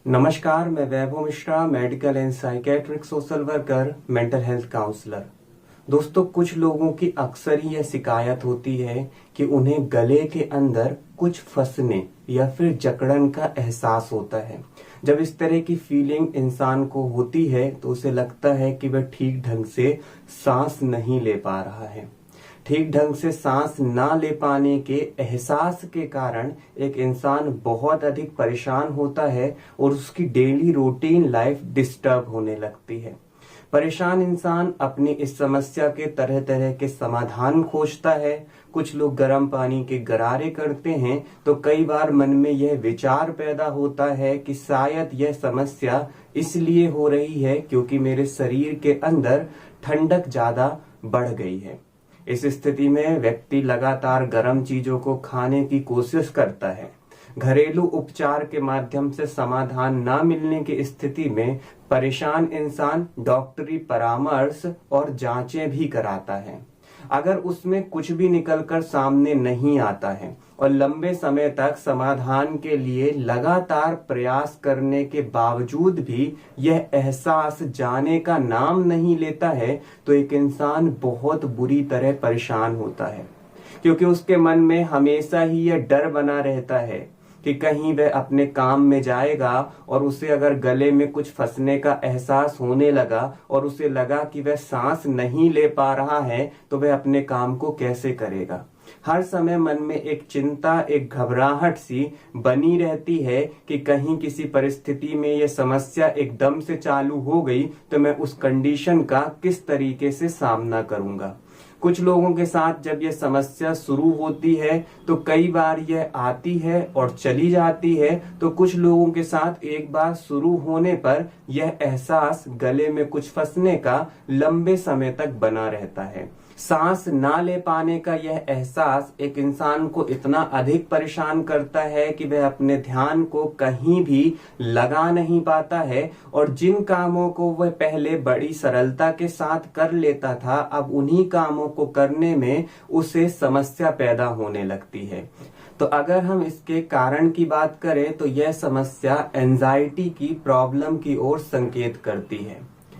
नमस्कार, मैं Vaibhav Mishra, medical and psychiatric social worker, mental health counsellor. दोस्तों, कुछ लोगों की अक्सर ही यह शिकायत होती है कि उन्हें गले के अंदर कुछ फंसने या फिर जकड़न का एहसास होता है। जब इस तरह की फीलिंग इंसान को होती है तो उसे लगता है कि वह ठीक ढंग से सांस नहीं ले पा रहा है। ठीक ढंग से सांस ना ले पाने के एहसास के कारण एक इंसान बहुत अधिक परेशान होता है और उसकी डेली रूटीन लाइफ डिस्टर्ब होने लगती है। परेशान इंसान अपनी इस समस्या के तरह तरह के समाधान खोजता है। कुछ लोग गर्म पानी के गरारे करते हैं तो कई बार मन में यह विचार पैदा होता है कि शायद यह समस्या इसलिए हो रही है क्योंकि मेरे शरीर के अंदर ठंडक ज्यादा बढ़ गई है। इस स्थिति में व्यक्ति लगातार गर्म चीजों को खाने की कोशिश करता है। घरेलू उपचार के माध्यम से समाधान न मिलने की स्थिति में परेशान इंसान डॉक्टरी परामर्श और जांचें भी कराता है। अगर उसमें कुछ भी निकलकर सामने नहीं आता है और लंबे समय तक समाधान के लिए लगातार प्रयास करने के बावजूद भी यह एहसास जाने का नाम नहीं लेता है तो एक इंसान बहुत बुरी तरह परेशान होता है, क्योंकि उसके मन में हमेशा ही यह डर बना रहता है कि कहीं वह अपने काम में जाएगा और उसे अगर गले में कुछ फंसने का एहसास होने लगा और उसे लगा कि वह सांस नहीं ले पा रहा है तो वह अपने काम को कैसे करेगा। हर समय मन में एक चिंता, एक घबराहट सी बनी रहती है कि कहीं किसी परिस्थिति में यह समस्या एकदम से चालू हो गई तो मैं उस कंडीशन का किस तरीके से सामना करूंगा। कुछ लोगों के साथ जब यह समस्या शुरू होती है तो कई बार यह आती है और चली जाती है, तो कुछ लोगों के साथ एक बार शुरू होने पर यह एहसास गले में कुछ फंसने का लंबे समय तक बना रहता है। सांस ना ले पाने का यह एहसास एक इंसान को इतना अधिक परेशान करता है कि वह अपने ध्यान को कहीं भी लगा नहीं पाता है और जिन कामों को वह पहले बड़ी सरलता के साथ कर लेता था, अब उन्हीं कामों को करने में उसे समस्या पैदा होने लगती है। तो अगर हम इसके कारण की बात करें तो यह समस्या एंजाइटी की प्रॉब्लम की ओर संकेत करती है।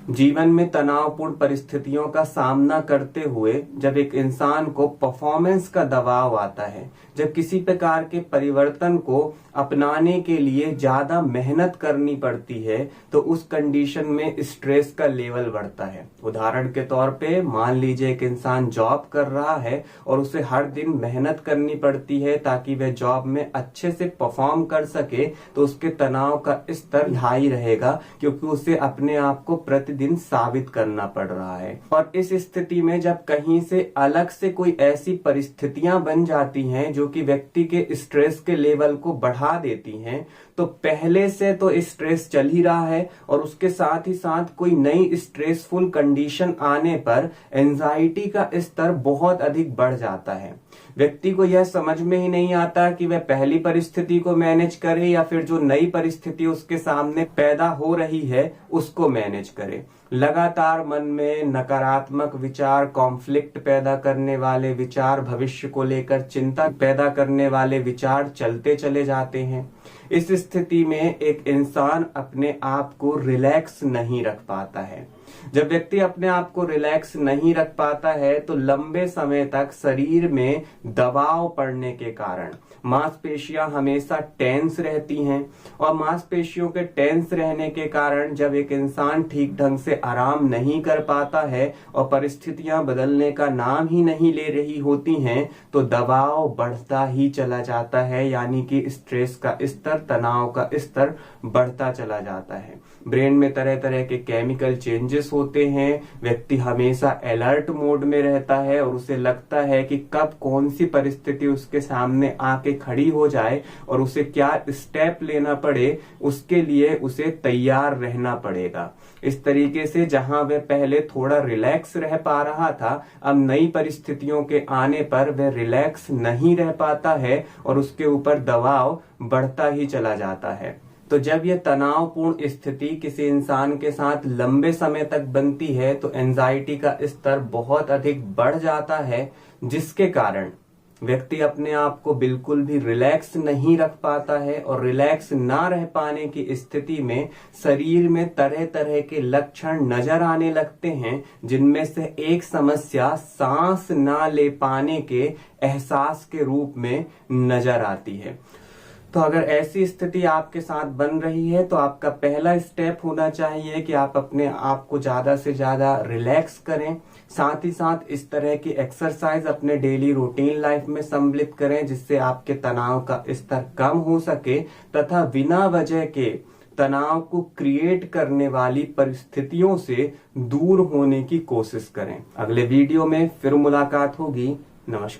जीवन में तनावपूर्ण परिस्थितियों का सामना करते हुए जब एक इंसान को परफॉर्मेंस का दबाव आता है, जब किसी प्रकार के परिवर्तन को अपनाने के लिए ज्यादा मेहनत करनी पड़ती है, तो उस कंडीशन में स्ट्रेस का लेवल बढ़ता है। उदाहरण के तौर पे मान लीजिए एक इंसान जॉब कर रहा है और उसे हर दिन मेहनत करनी पड़ती है ताकि वह जॉब में अच्छे से परफॉर्म कर सके, तो उसके तनाव का स्तर हाई रहेगा क्योंकि उसे अपने आप को प्रतिदिन साबित करना पड़ रहा है। और इस स्थिति में जब कहीं से अलग से कोई ऐसी परिस्थितियां बन जाती हैं जो कि व्यक्ति के स्ट्रेस के लेवल को बढ़ा देती हैं, तो पहले से तो स्ट्रेस चल ही रहा है और उसके साथ ही साथ कोई नई स्ट्रेसफुल कंडीशन आने पर एंजाइटी का स्तर बहुत अधिक बढ़ जाता है। व्यक्ति को यह समझ में ही नहीं आता कि वह पहली परिस्थिति को मैनेज करे या फिर जो नई परिस्थिति उसके सामने पैदा हो रही है उसको मैनेज करे। लगातार मन में नकारात्मक विचार, कॉन्फ्लिक्ट पैदा करने वाले विचार, भविष्य को लेकर चिंता पैदा करने वाले विचार चलते चले जाते हैं। इस स्थिति में एक इंसान अपने आप को रिलैक्स नहीं रख पाता है। जब व्यक्ति अपने आप को रिलैक्स नहीं रख पाता है तो लंबे समय तक शरीर में दबाव पड़ने के कारण मांसपेशियां हमेशा टेंस रहती हैं और मांसपेशियों के टेंस रहने के कारण जब एक इंसान ठीक ढंग से आराम नहीं कर पाता है और परिस्थितियां बदलने का नाम ही नहीं ले रही होती हैं, तो दबाव बढ़ता ही चला जाता है, यानी कि स्ट्रेस का स्तर, तनाव का स्तर बढ़ता चला जाता है। ब्रेन में तरह तरह के केमिकल चेंजेस होते हैं। व्यक्ति हमेशा अलर्ट मोड में रहता है और उसे लगता है कि कब कौन सी परिस्थिति उसके सामने आके खड़ी हो जाए और उसे क्या स्टेप लेना पड़े, उसके लिए उसे तैयार रहना पड़ेगा। इस तरीके से जहां वह पहले थोड़ा रिलैक्स रह पा रहा था, अब नई परिस्थितियों के आने पर वह रिलैक्स नहीं रह पाता है और उसके ऊपर दबाव बढ़ता ही चला जाता है। तो जब यह तनावपूर्ण स्थिति किसी इंसान के साथ लंबे समय तक बनती है तो एंजाइटी का स्तर बहुत अधिक बढ़ जाता है, जिसके कारण व्यक्ति अपने आप को बिल्कुल भी रिलैक्स नहीं रख पाता है और रिलैक्स ना रह पाने की स्थिति में शरीर में तरह तरह के लक्षण नजर आने लगते हैं, जिनमें से एक समस्या सांस ना ले पाने के एहसास के रूप में नजर आती है। तो अगर ऐसी स्थिति आपके साथ बन रही है तो आपका पहला स्टेप होना चाहिए कि आप अपने आप को ज्यादा से ज्यादा रिलैक्स करें। साथ ही साथ इस तरह की एक्सरसाइज अपने डेली रूटीन लाइफ में सम्मिलित करें, जिससे आपके तनाव का स्तर कम हो सके तथा बिना वजह के तनाव को क्रिएट करने वाली परिस्थितियों से दूर होने की कोशिश करें। अगले वीडियो में फिर मुलाकात होगी। नमस्कार।